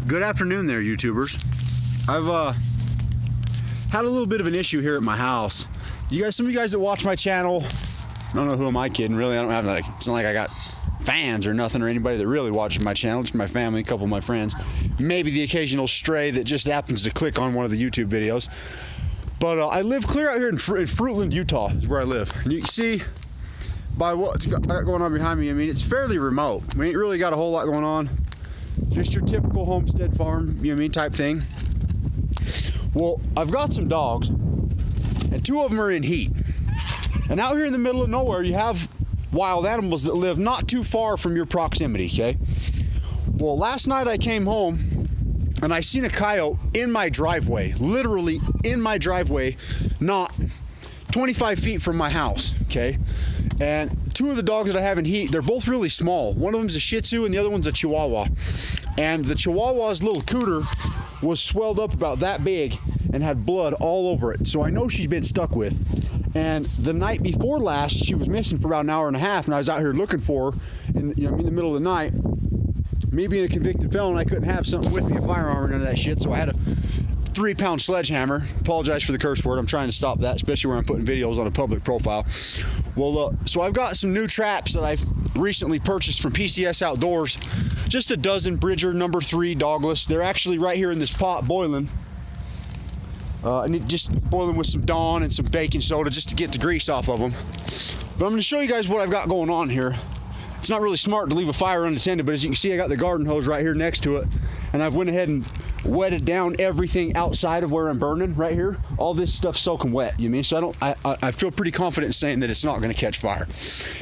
Good afternoon there, YouTubers. I've had a little bit of an issue here at my house. Some of you guys that watch my channel, I don't know, who am I kidding, really? I don't have it's not like I got fans or nothing, or anybody that really watches my channel. Just my family, a couple of my friends, maybe the occasional stray that just happens to click on one of the YouTube videos. But I live clear out here in Fruitland, Utah is where I live. And you can see by what's got going on behind me, I mean, it's fairly remote. We ain't really got a whole lot going on. Just your typical homestead farm, you know what I mean, type thing. Well, I've got some dogs, and two of them are in heat. And out here in the middle of nowhere, you have wild animals that live not too far from your proximity, okay? Well, last night I came home, and I seen a coyote in my driveway, literally in my driveway, not 25 feet from my house, okay? And two of the dogs that I have in heat, they're both really small. One of them's a Shih Tzu and the other one's a Chihuahua. And the Chihuahua's little cooter was swelled up about that big and had blood all over it. So I know she's been stuck with. And the night before last, she was missing for about an hour and a half, and I was out here looking for her in the middle of the night. Me being a convicted felon, I couldn't have something with me, a firearm or none of that shit, so I had a 3-pound sledgehammer. Apologize for the curse word. I'm trying to stop that, especially when I'm putting videos on a public profile. Well, so I've got some new traps that I've recently purchased from PCS Outdoors. Just a dozen Bridger number 3 dogless. They're actually right here in this pot boiling. And just boiling with some Dawn and some baking soda just to get the grease off of them. But I'm going to show you guys what I've got going on here. It's not really smart to leave a fire unattended, but as you can see, I got the garden hose right here next to it, and I've went ahead and wetted down everything outside of where I'm burning right here. All this stuff's soaking wet, you mean? So I feel pretty confident in saying that it's not going to catch fire.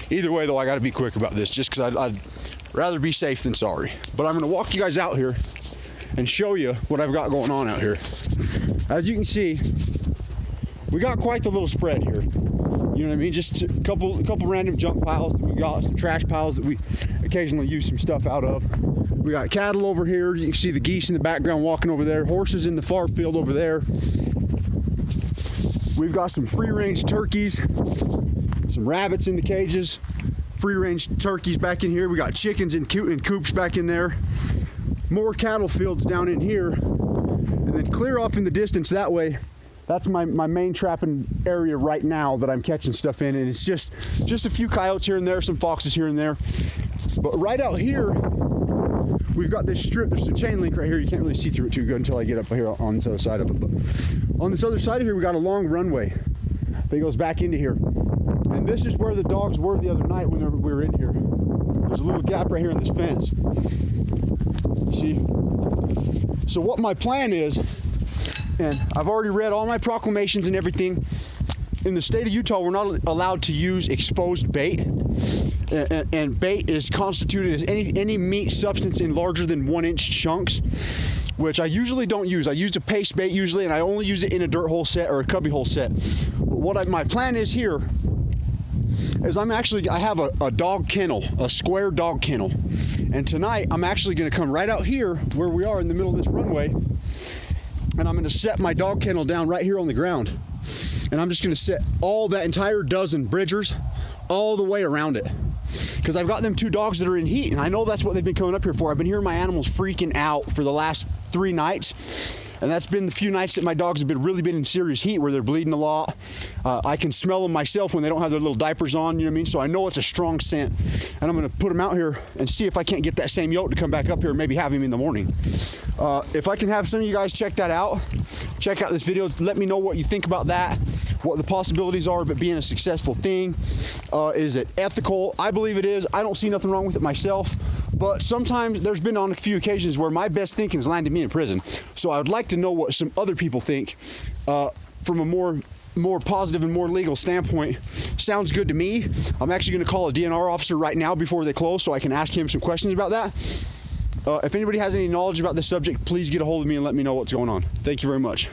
Either way, though, I got to be quick about this, just because I'd rather be safe than sorry. But I'm going to walk you guys out here and show you what I've got going on out here. As you can see, we got quite the little spread here. You know what I mean? Just a couple random junk piles that we got, some trash piles that we occasionally use some stuff out of. We got cattle over here. You can see the geese in the background walking over there. Horses in the far field over there. We've got some free-range turkeys, some rabbits in the cages, free-range turkeys back in here. We got chickens in coops back in there. More cattle fields down in here. And then clear off in the distance that way, that's my main trapping area right now that I'm catching stuff in, and it's just a few coyotes here and there, some foxes here and there. But right out here, we've got this strip. There's some chain link right here. You can't really see through it too good until I get up here on this other side of it. But on this other side of here, we got a long runway that goes back into here. And this is where the dogs were the other night when we were in here. There's a little gap right here in this fence. You see? So what my plan is, and I've already read all my proclamations and everything. In the state of Utah, we're not allowed to use exposed bait. And bait is constituted as any meat substance in larger than 1-inch chunks, which I usually don't use. I use a paste bait usually, and I only use it in a dirt hole set or a cubby hole set. But what my plan is here is I have a dog kennel, a square dog kennel. And tonight, I'm actually gonna come right out here where we are in the middle of this runway, and I'm gonna set my dog kennel down right here on the ground. And I'm just gonna set all that entire dozen Bridgers all the way around it. Because I've got them 2 dogs that are in heat, and I know that's what they've been coming up here for. I've been hearing my animals freaking out for the last 3 nights. And that's been the few nights that my dogs have really been in serious heat where they're bleeding a lot. I can smell them myself when they don't have their little diapers on, you know what I mean? So I know it's a strong scent. And I'm gonna put them out here and see if I can't get that same yote to come back up here and maybe have him in the morning. If I can have some of you guys check that out, check out this video, let me know what you think about that, what the possibilities are of it being a successful thing. Is it ethical? I believe it is. I don't see nothing wrong with it myself. But sometimes there's been on a few occasions where my best thinking has landed me in prison. So I would like to know what some other people think from a more positive and more legal standpoint. Sounds good to me. I'm actually going to call a DNR officer right now before they close so I can ask him some questions about that. If anybody has any knowledge about this subject, please get a hold of me and let me know what's going on. Thank you very much.